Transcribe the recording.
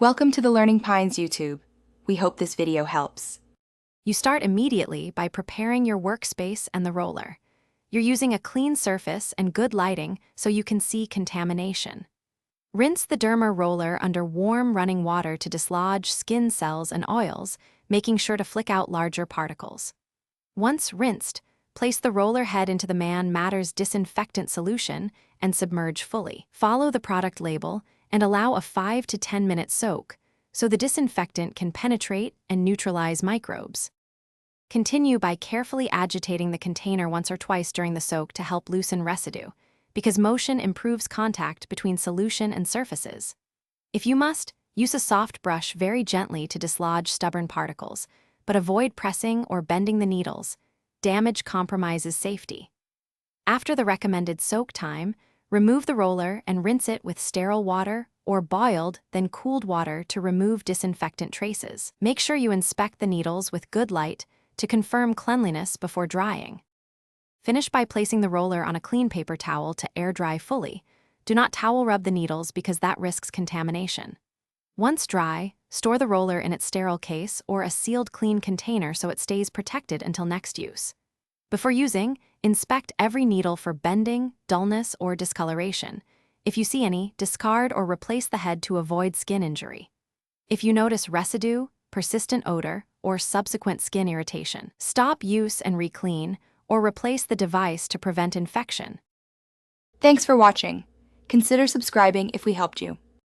Welcome to the Learning Pines YouTube. We hope this video helps. You start immediately by preparing your workspace and the roller. You're using a clean surface and good lighting so you can see contamination. Rinse the Derma roller under warm running water to dislodge skin cells and oils, making sure to flick out larger particles. Once rinsed, place the roller head into the ManMatter's disinfectant solution and submerge fully. Follow the product label and allow a 5 to 10 minute soak so the disinfectant can penetrate and neutralize microbes. Continue by carefully agitating the container once or twice during the soak to help loosen residue, because motion improves contact between solution and surfaces. If you must, use a soft brush very gently to dislodge stubborn particles, but avoid pressing or bending the needles. Damage compromises safety. After the recommended soak time, remove the roller and rinse it with sterile water or boiled, then cooled water to remove disinfectant traces. Make sure you inspect the needles with good light to confirm cleanliness before drying. Finish by placing the roller on a clean paper towel to air dry fully. Do not towel rub the needles because that risks contamination. Once dry, store the roller in its sterile case or a sealed clean container so it stays protected until next use. Before using, inspect every needle for bending, dullness, or discoloration. If you see any, discard or replace the head to avoid skin injury. If you notice residue, persistent odor, or subsequent skin irritation, stop use and re-clean, or replace the device to prevent infection. Thanks for watching. Consider subscribing if we helped you.